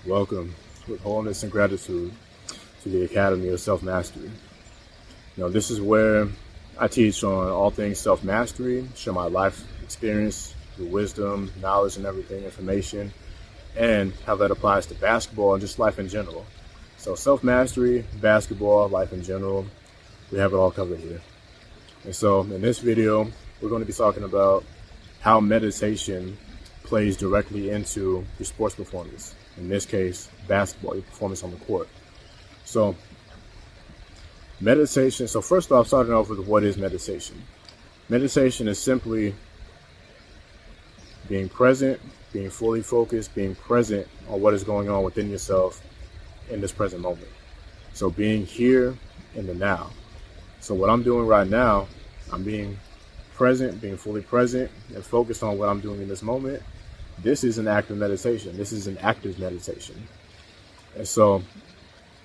Welcome with wholeness and gratitude to the Academy of Self-Mastery. This is where I teach on all things self-mastery, share my life experience, the wisdom, knowledge, and everything, information, and how that applies to basketball and just life in general. So self-mastery, basketball, life in general, we have it all covered here. And so in this video, we're going to be talking about how meditation plays directly into your sports performance. In this case, basketball, your performance on the court. So meditation, so first off, starting off with what is meditation? Meditation is simply being present, being fully focused, being present on what is going on within yourself in this present moment. So being here in the now. So what I'm doing right now, I'm being present, being fully present and focused on what I'm doing in this moment. This is an active meditation. This is an active meditation. And so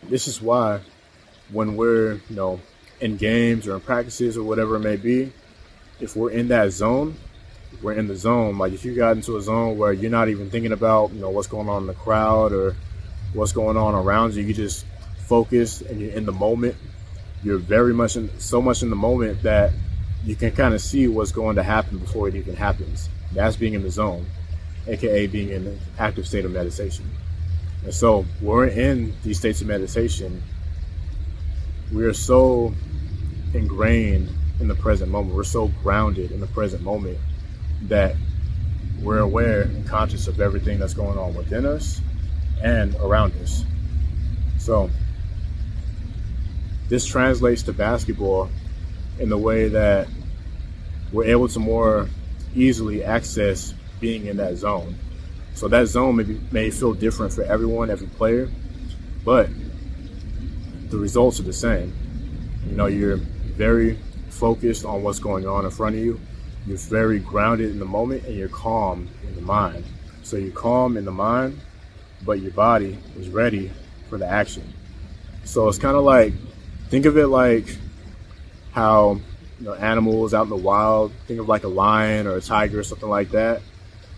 this is why when we're, in games or in practices or whatever it may be, if we're in that zone, we're in the zone. Like if you got into a zone where you're not even thinking about, what's going on in the crowd or what's going on around you, you just focus and you're in the moment. You're very much so much in the moment that you can kind of see what's going to happen before it even happens. That's being in the zone, aka being in an active state of meditation. And so when we're in these states of meditation, we are so ingrained in the present moment. We're so grounded in the present moment that we're aware and conscious of everything that's going on within us and around us. So this translates to basketball in the way that we're able to more easily access being in that zone. So that zone may feel different for everyone, every player, but the results are the same. You're very focused on what's going on in front of you. You're very grounded in the moment and you're calm in the mind. So you're calm in the mind, but your body is ready for the action. So it's kind of like, think of it like how animals out in the wild, think of like a lion or a tiger or something like that.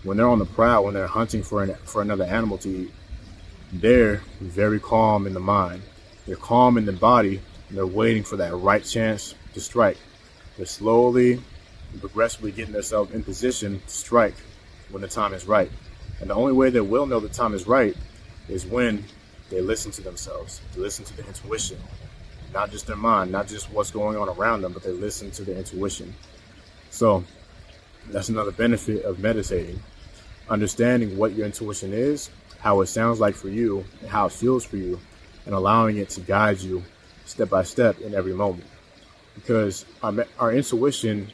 When they're on the prowl, when they're hunting for another animal to eat, they're very calm in the mind. They're calm in the body, and they're waiting for that right chance to strike. They're slowly and progressively getting themselves in position to strike when the time is right. And the only way they will know the time is right is when they listen to themselves, they listen to the intuition, not just their mind, not just what's going on around them, but they listen to their intuition. So that's another benefit of meditating, understanding what your intuition is, how it sounds like for you, and how it feels for you, and allowing it to guide you step by step in every moment. Because our intuition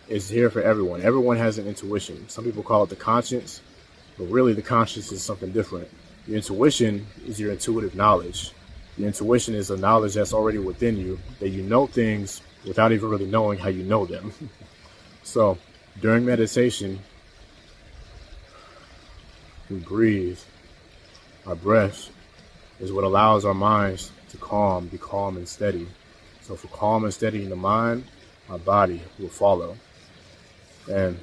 is here for everyone. Everyone has an intuition. Some people call it the conscience, but really the conscience is something different. Your intuition is your intuitive knowledge. Your intuition is a knowledge that's already within you, that you know things without even really knowing how you know them. So during meditation, we breathe. Our breath is what allows our minds to be calm and steady. So if we're calm and steady in the mind, our body will follow. And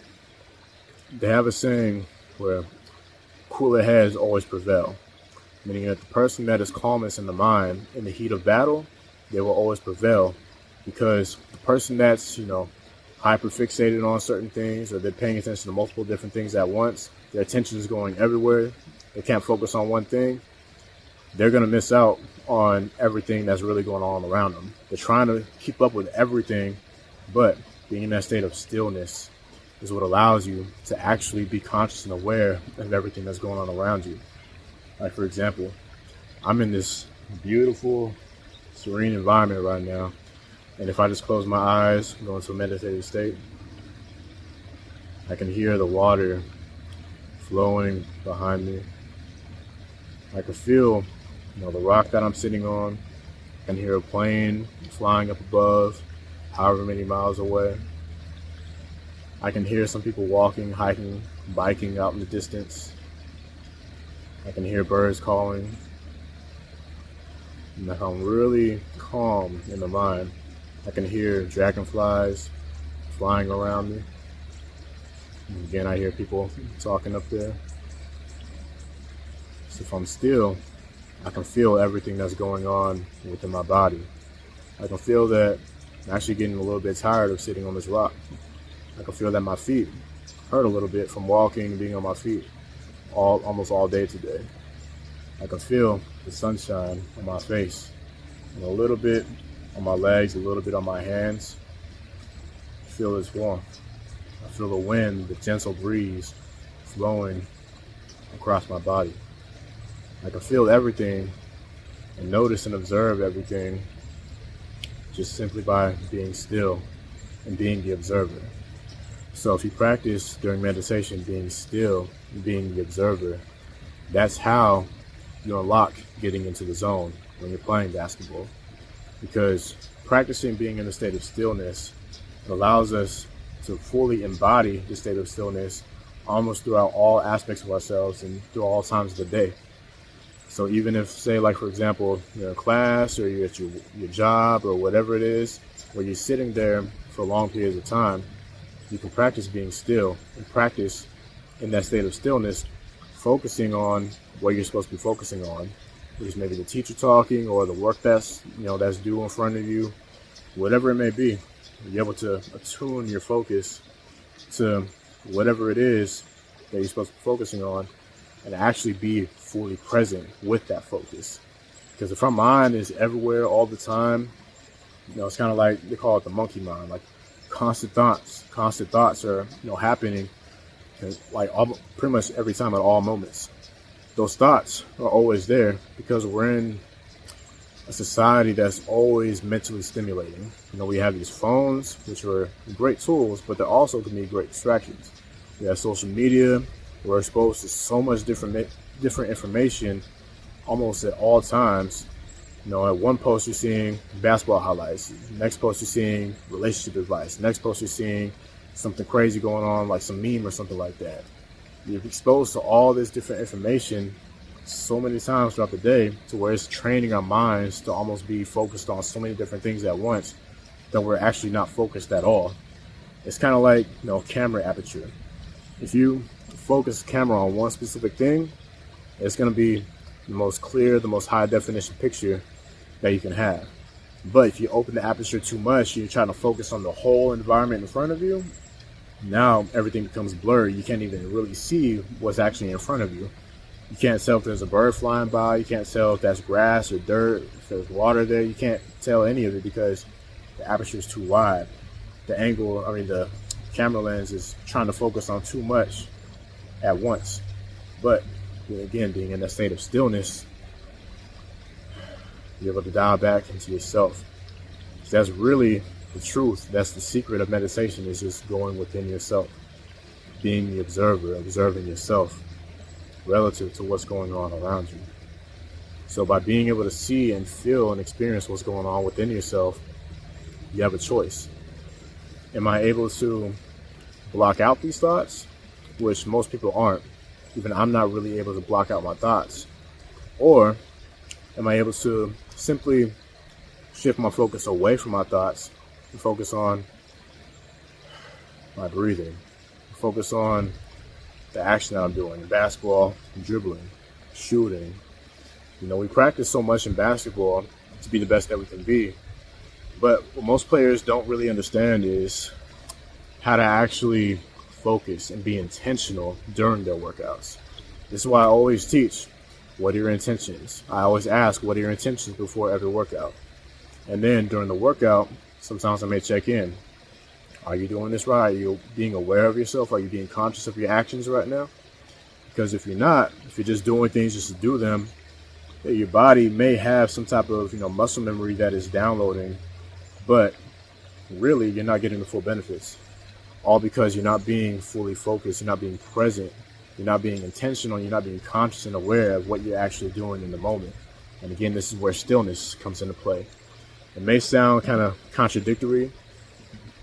they have a saying where cooler heads always prevail, meaning that the person that is calmest in the mind in the heat of battle, they will always prevail, because the person that's, hyper fixated on certain things, or they're paying attention to multiple different things at once, their attention is going everywhere, they can't focus on one thing, they're going to miss out on everything that's really going on around them. They're trying to keep up with everything, but being in that state of stillness is what allows you to actually be conscious and aware of everything that's going on around you. Like, for example, I'm in this beautiful, serene environment right now, and if I just close my eyes, go into a meditative state, I can hear the water flowing behind me. I can feel, the rock that I'm sitting on. I can hear a plane flying up above, however many miles away. I can hear some people walking, hiking, biking out in the distance. I can hear birds calling. And if I'm really calm in the mind, I can hear dragonflies flying around me. And again, I hear people talking up there. So if I'm still, I can feel everything that's going on within my body. I can feel that I'm actually getting a little bit tired of sitting on this rock. I can feel that my feet hurt a little bit from walking and being on my feet almost all day today. I can feel the sunshine on my face and a little bit on my legs, a little bit on my hands. I feel this warmth. I feel the wind, the gentle breeze flowing across my body. I can feel everything and notice and observe everything just simply by being still and being the observer. So if you practice during meditation being still and being the observer, that's how you unlock getting into the zone when you're playing basketball. Because practicing being in a state of stillness allows us to fully embody the state of stillness almost throughout all aspects of ourselves and through all times of the day. So even if, say, like, for example, you're in class or you're at your job or whatever it is, where you're sitting there for long periods of time, you can practice being still and practice in that state of stillness, focusing on what you're supposed to be focusing on, which is maybe the teacher talking or the work that's due in front of you, whatever it may be. You're able to attune your focus to whatever it is that you're supposed to be focusing on and actually be fully present with that focus. Because if our mind is everywhere all the time, it's kind of like, they call it the monkey mind, like constant thoughts are happening like pretty much every time at all moments. Those thoughts are always there because we're in a society that's always mentally stimulating. We have these phones, which are great tools, but they also can be great distractions. We have social media. We're exposed to so much different information almost at all times. At one post you're seeing basketball highlights. Next post you're seeing relationship advice. Next post you're seeing something crazy going on, like some meme or something like that. You're exposed to all this different information so many times throughout the day to where it's training our minds to almost be focused on so many different things at once that we're actually not focused at all. It's kind of like, camera aperture. If you focus the camera on one specific thing, it's going to be the most clear, the most high definition picture that you can have. But if you open the aperture too much, you're trying to focus on the whole environment in front of you, now everything becomes blurry. You can't even really see what's actually in front of you. You can't tell if there's a bird flying by. You can't tell if that's grass or dirt, if there's water there. You can't tell any of it because the aperture is too wide. The camera lens is trying to focus on too much at once. But again, being in that state of stillness, you're able to dial back into yourself. So that's really the truth. That's the secret of meditation, is just going within yourself, being the observer, observing yourself relative to what's going on around you. So by being able to see and feel and experience what's going on within yourself, you have a choice. Am I able to block out these thoughts? Which most people aren't. Even I'm not really able to block out my thoughts. Or am I able to simply shift my focus away from my thoughts and focus on my breathing, focus on the action that I'm doing in basketball, dribbling, shooting. We practice so much in basketball to be the best that we can be. But what most players don't really understand is how to actually focus and be intentional during their workouts. This is why I always teach, what are your intentions? I always ask, what are your intentions before every workout? And then during the workout, sometimes I may check in. Are you doing this right? Are you being aware of yourself? Are you being conscious of your actions right now? Because if you're not, if you're just doing things just to do them, your body may have some type of muscle memory that is downloading, but really you're not getting the full benefits. All because you're not being fully focused, you're not being present, you're not being intentional, you're not being conscious and aware of what you're actually doing in the moment. And again, this is where stillness comes into play. It may sound kind of contradictory,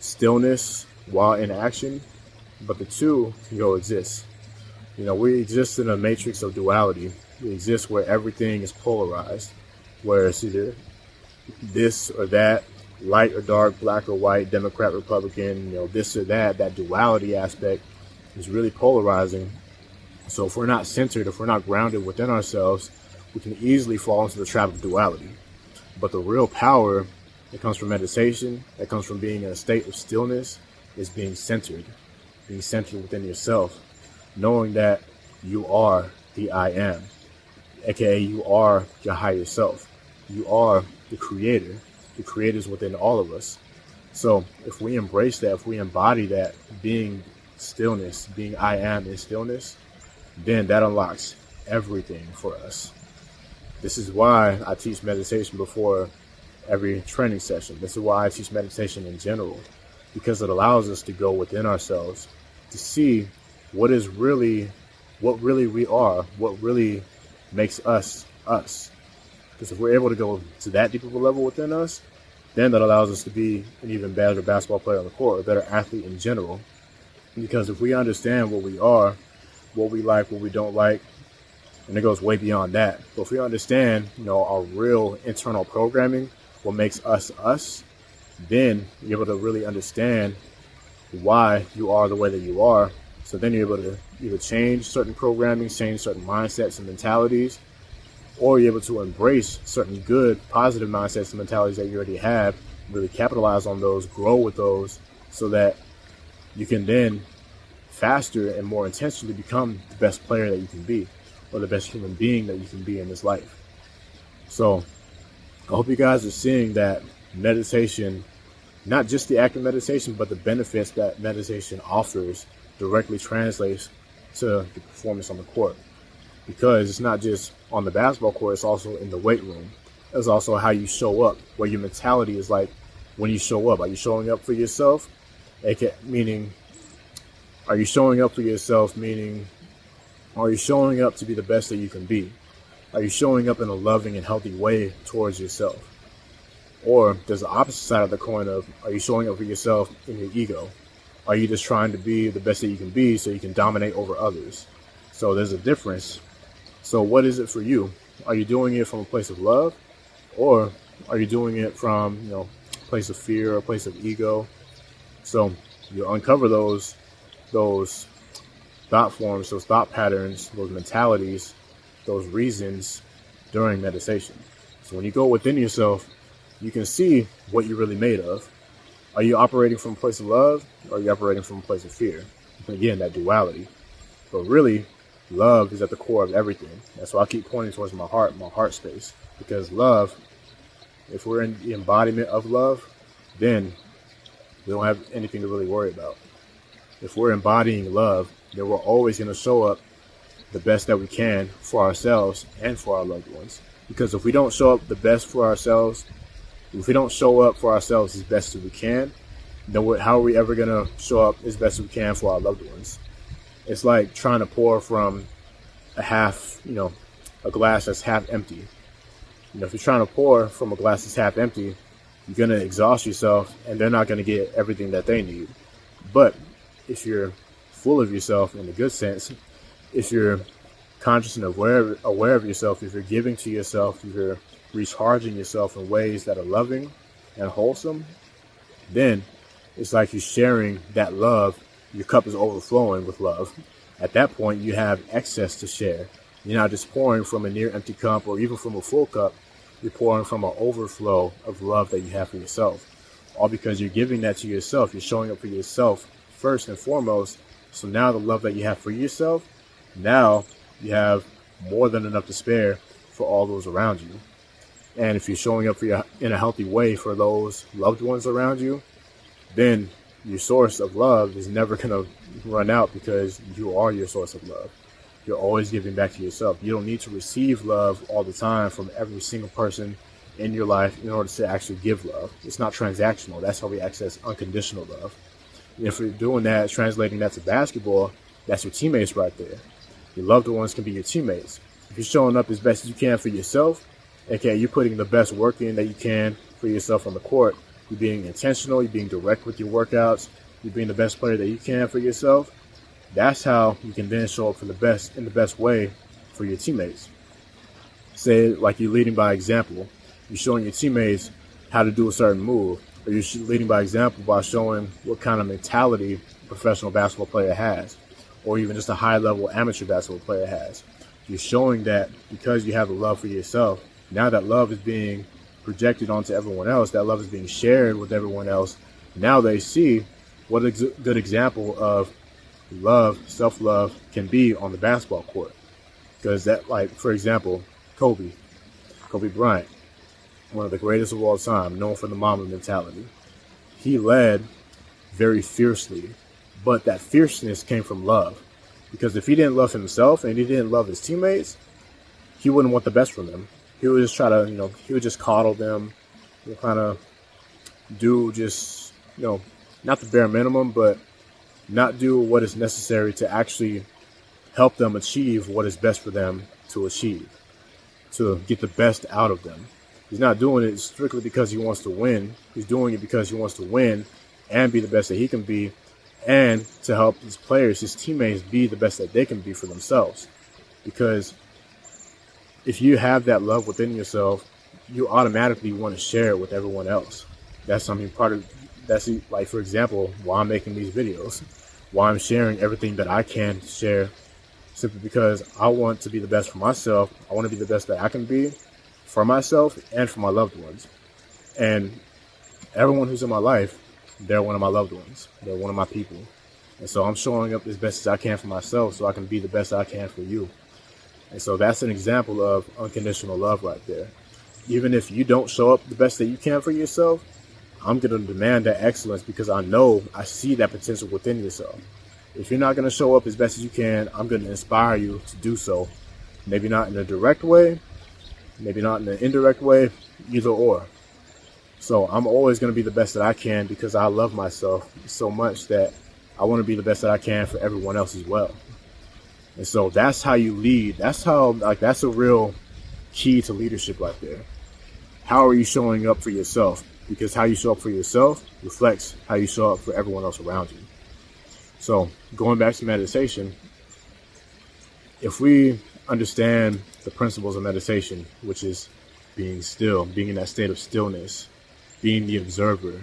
stillness while in action, but the two can coexist. We exist in a matrix of duality. We exist where everything is polarized, where it's either this or that, light or dark, black or white, Democrat, Republican, this or that. That duality aspect is really polarizing. So if we're not centered, if we're not grounded within ourselves, we can easily fall into the trap of duality. But the real power that comes from meditation, that comes from being in a state of stillness, is being centered within yourself, knowing that you are the I am, aka you are your higher self. You are the creator. The creator is within all of us. So if we embrace that, if we embody that, being stillness, being I am in stillness, then that unlocks everything for us. This is why I teach meditation before every training session. This is why I teach meditation in general, because it allows us to go within ourselves to see what really we are, what really makes us us. Because if we're able to go to that deep of a level within us, then that allows us to be an even better basketball player on the court, a better athlete in general. Because if we understand what we are, what we like, what we don't like, and it goes way beyond that. But if we understand, our real internal programming, what makes us us, then you're able to really understand why you are the way that you are. So then you're able to either change certain programming, change certain mindsets and mentalities, or you're able to embrace certain good, positive mindsets and mentalities that you already have, really capitalize on those, grow with those, so that you can then faster and more intentionally become the best player that you can be, or the best human being that you can be in this life. So I hope you guys are seeing that meditation, not just the act of meditation, but the benefits that meditation offers directly translates to the performance on the court. Because it's not just on the basketball court, it's also in the weight room. It's also how you show up, what your mentality is like when you show up. Are you showing up for yourself? Meaning, are you showing up for yourself? Meaning, are you showing up to be the best that you can be? Are you showing up in a loving and healthy way towards yourself? Or there's the opposite side of the coin of, are you showing up for yourself in your ego? Are you just trying to be the best that you can be so you can dominate over others? So there's a difference. So what is it for you? Are you doing it from a place of love? Or are you doing it from, a place of fear or a place of ego? So you uncover those thought forms, those thought patterns, those mentalities, those reasons during meditation. So when you go within yourself, you can see what you're really made of. Are you operating from a place of love, or are you operating from a place of fear? Again, that duality. But really, love is at the core of everything. That's why I keep pointing towards my heart space. Because love, if we're in the embodiment of love, then we don't have anything to really worry about. If we're embodying love, then we're always going to show up the best that we can for ourselves and for our loved ones. Because if we don't show up the best for ourselves, if we don't show up for ourselves as best as we can, then how are we ever going to show up as best as we can for our loved ones? It's like trying to pour from a glass that's half empty. If you're trying to pour from a glass that's half empty, you're going to exhaust yourself, and they're not going to get everything that they need. But if you're full of yourself in a good sense, if you're conscious and aware of yourself, if you're giving to yourself, if you're recharging yourself in ways that are loving and wholesome, then it's like you're sharing that love. Your cup is overflowing with love. At that point, you have excess to share. You're not just pouring from a near empty cup or even from a full cup. You're pouring from an overflow of love that you have for yourself. All because you're giving that to yourself. You're showing up for yourself first and foremost. So now the love that you have for yourself, now you have more than enough to spare for all those around you. And if you're showing up in a healthy way for those loved ones around you, then your source of love is never going to run out, because you are your source of love. You're always giving back to yourself. You don't need to receive love all the time from every single person in your life in order to actually give love. It's not transactional. That's how we access unconditional love. And if you're doing that, translating that to basketball, that's your teammates right there. Your loved ones can be your teammates. If you're showing up as best as you can for yourself, okay, you're putting the best work in that you can for yourself on the court. You're being intentional. You're being direct with your workouts. You're being the best player that you can for yourself. That's how you can then show up for the best in the best way for your teammates. Say, like, you're leading by example. You're showing your teammates how to do a certain move, or you're leading by example by showing what kind of mentality a professional basketball player has, or even just a high level amateur basketball player has. You're showing that because you have a love for yourself, now that love is being projected onto everyone else, that love is being shared with everyone else. Now they see what a good example of love, self-love can be on the basketball court. Because that, like, for example, Kobe Bryant, one of the greatest of all time, known for the Mamba mentality. He led very fiercely, but that fierceness came from love. Because if he didn't love himself and he didn't love his teammates, he wouldn't want the best from them. He would just try to, he would just coddle them, kind of do just, not the bare minimum, but not do what is necessary to actually help them achieve what is best for them to achieve, to get the best out of them. He's not doing it strictly because he wants to win. He's doing it because he wants to win and be the best that he can be, and to help his players, his teammates, be the best that they can be for themselves. Because if you have that love within yourself, you automatically want to share it with everyone else. That's like, for example, why I'm making these videos, why I'm sharing everything that I can share, simply because I want to be the best for myself. I want to be the best that I can be for myself and for my loved ones. And everyone who's in my life, they're one of my loved ones. They're one of my people. And so I'm showing up as best as I can for myself so I can be the best I can for you. And so that's an example of unconditional love right there. Even if you don't show up the best that you can for yourself, I'm going to demand that excellence because I see that potential within yourself. If you're not going to show up as best as you can, I'm going to inspire you to do so. Maybe not in a direct way, maybe not in an indirect way, either or. So I'm always going to be the best that I can because I love myself so much that I want to be the best that I can for everyone else as well. And so that's how you lead. That's a real key to leadership right there. How are you showing up for yourself? Because how you show up for yourself reflects how you show up for everyone else around you. So going back to meditation, if we understand the principles of meditation, which is being still, being in that state of stillness, being the observer.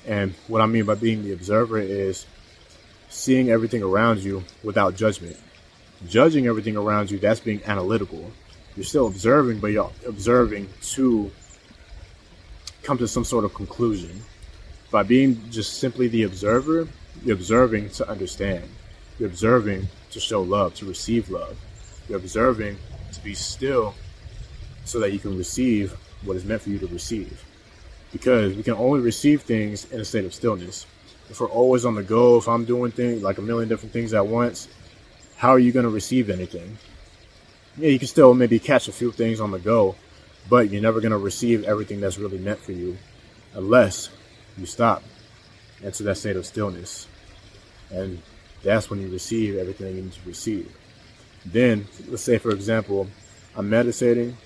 And what I mean by being the observer is seeing everything around you without judgment. Judging everything around you, that's being analytical. You're still observing, but you're observing to come to some sort of conclusion. By being just simply the observer, you're observing to understand. You're observing to show love, to receive love. You're observing to be still so that you can receive what is meant for you to receive. Because we can only receive things in a state of stillness. If we're always on the go, if I'm doing things like a million different things at once, how are you going to receive anything? Yeah, you can still maybe catch a few things on the go, but you're never going to receive everything that's really meant for you unless you stop into that state of stillness. And that's when you receive everything you need to receive. Then, let's say, for example, I'm meditating.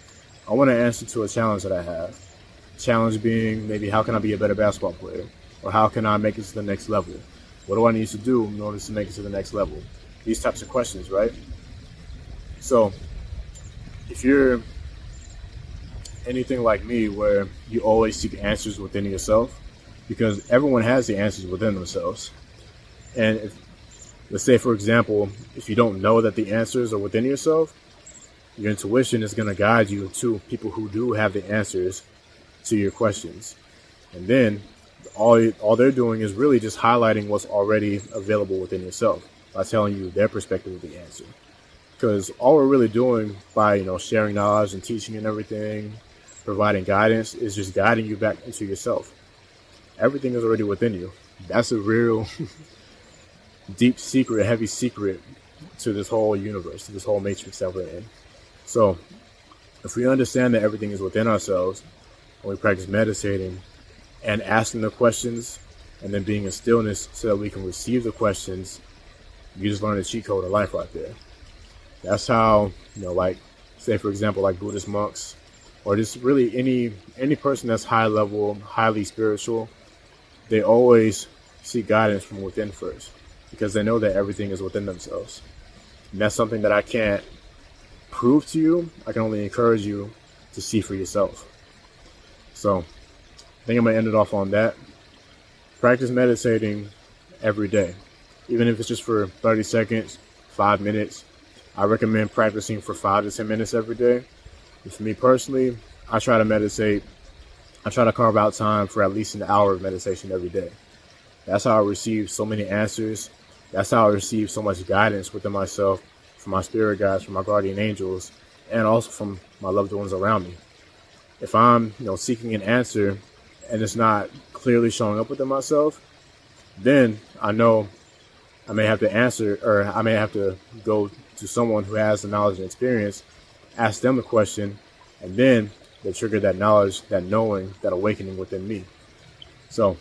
I want to answer to a challenge that I have. Challenge being maybe how can I be a better basketball player? Or how can I make it to the next level? What do I need to do in order to make it to the next level? These types of questions, right? So if you're anything like me where you always seek answers within yourself, because everyone has the answers within themselves. And if, let's say, for example, if you don't know that the answers are within yourself, your intuition is going to guide you to people who do have the answers to your questions. And then all they're doing is really just highlighting what's already available within yourself by telling you their perspective of the answer. Because all we're really doing by, sharing knowledge and teaching and everything, providing guidance, is just guiding you back into yourself. Everything is already within you. That's a real deep secret, heavy secret to this whole universe, to this whole matrix that we're in. So if we understand that everything is within ourselves, and we practice meditating and asking the questions and then being in stillness so that we can receive the questions, you just learn the cheat code of life right there. That's how, like, say, for example, like Buddhist monks, or just really any person that's high level, highly spiritual, they always seek guidance from within first, because they know that everything is within themselves. And that's something that I can't prove to you. I can only encourage you to see for yourself. So I think I'm going to end it off on that. Practice meditating every day. even if it's just for 30 seconds, 5 minutes. I recommend practicing for 5 to 10 minutes every day. And for me personally, I try to meditate. I try to carve out time for at least an hour of meditation every day. That's how I receive so many answers. That's how I receive so much guidance within myself, from my spirit guides, from my guardian angels, and also from my loved ones around me. If I'm, seeking an answer and it's not clearly showing up within myself, then I know I may have to answer, or I may have to go to someone who has the knowledge and experience, ask them the question, and then they trigger that knowledge, that knowing, that awakening within me. So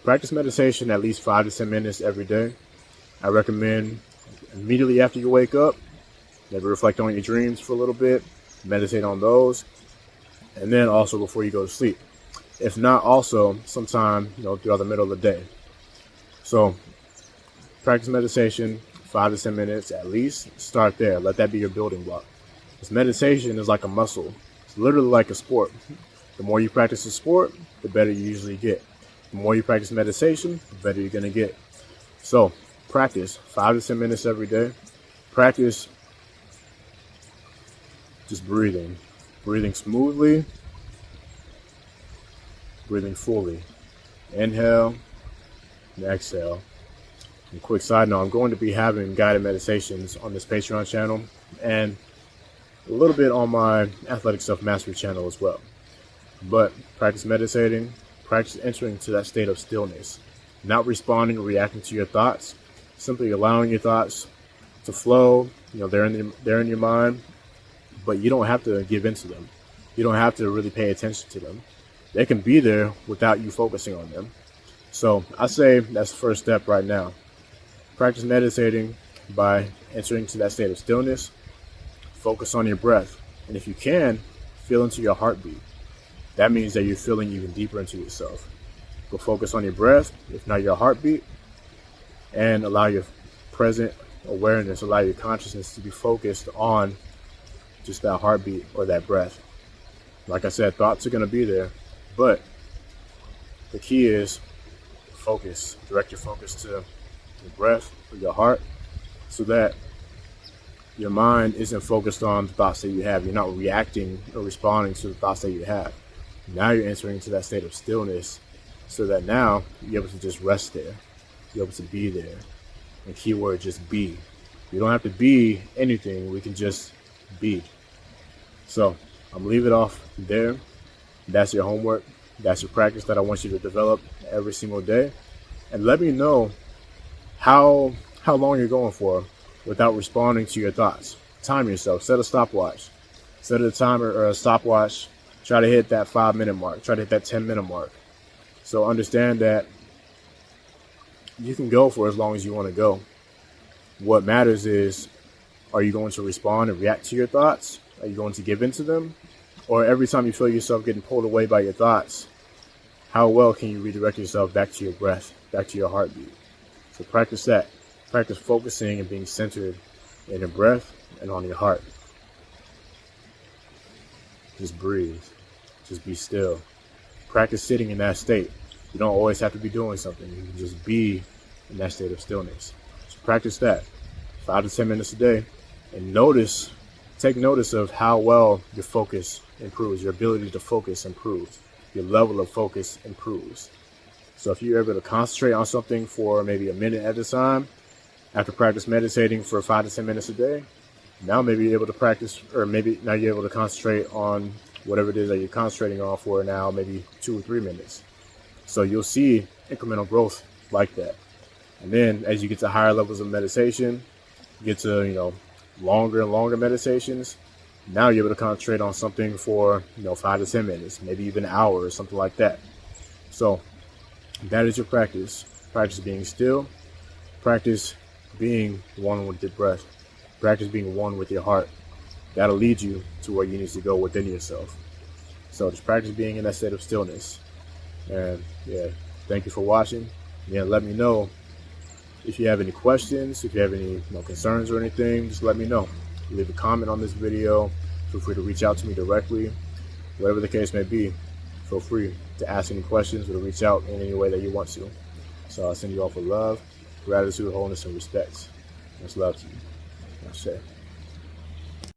practice meditation at least 5 to 10 minutes every day. I recommend immediately after you wake up, maybe reflect on your dreams for a little bit, meditate on those, and then also before you go to sleep. If not, also sometime, throughout the middle of the day. So practice meditation 5 to 10 minutes at least. Start there. Let that be your building block. Because meditation is like a muscle. It's literally like a sport. The more you practice a sport, the better you usually get. The more you practice meditation, the better you're going to get. So practice 5 to 10 minutes every day. Practice just breathing smoothly, breathing fully. Inhale and exhale. And quick side note, I'm going to be having guided meditations on this Patreon channel and a little bit on my Athletic Self-Mastery channel as well. But practice meditating, practice entering to that state of stillness, not responding or reacting to your thoughts, simply allowing your thoughts to flow. They're in your mind, but you don't have to give in to them. You don't have to really pay attention to them. They can be there without you focusing on them. So I say that's the first step right now. Practice meditating by entering to that state of stillness. Focus on your breath. And if you can, feel into your heartbeat. That means that you're feeling even deeper into yourself. Go focus on your breath, if not your heartbeat, and allow your present awareness, allow your consciousness to be focused on just that heartbeat or that breath. Like I said, thoughts are going to be there, but the key is focus. Direct your focus to your breath or your heart so that your mind isn't focused on the thoughts that you have. You're not reacting or responding to the thoughts that you have. Now you're entering into that state of stillness so that now you're able to just rest there. You're able to be there. And keyword, just be. You don't have to be anything. We can just be. So I'm leaving it off there. That's your homework. That's your practice that I want you to develop every single day. And let me know how long you're going for without responding to your thoughts. Time yourself. Set a stopwatch. Set a timer or a stopwatch. Try to hit that 5-minute mark. Try to hit that 10-minute mark. So understand that you can go for as long as you want to go. What matters is, are you going to respond and react to your thoughts? Are you going to give in to them? Or every time you feel yourself getting pulled away by your thoughts, how well can you redirect yourself back to your breath, back to your heartbeat? So practice that. Practice focusing and being centered in your breath and on your heart. Just breathe. Just be still. Practice sitting in that state. You don't always have to be doing something. You can just be in that state of stillness. So practice that 5 to 10 minutes a day, and take notice of how well your focus improves, your ability to focus improves, your level of focus improves. So if you're able to concentrate on something for maybe a minute at a time, after practice meditating for 5 to 10 minutes a day, now maybe you're able to practice, or maybe now you're able to concentrate on whatever it is that you're concentrating on for now, maybe 2 or 3 minutes. So you'll see incremental growth like that. And then as you get to higher levels of meditation, you get to, longer and longer meditations, now you're able to concentrate on something for, 5 to 10 minutes, maybe even an hour or something like that. So that is your practice. Practice being still. Practice being one with your breath. Practice being one with your heart. That'll lead you to where you need to go within yourself. So just practice being in that state of stillness. And yeah, thank you for watching. Yeah, let me know if you have any questions, if you have any concerns or anything, just let me know. Leave a comment on this video. Feel free to reach out to me directly. Whatever the case may be, feel free to ask any questions or to reach out in any way that you want to. So I'll send you off with love. gratitude, wholeness, and respect. Much love to you. Ashe.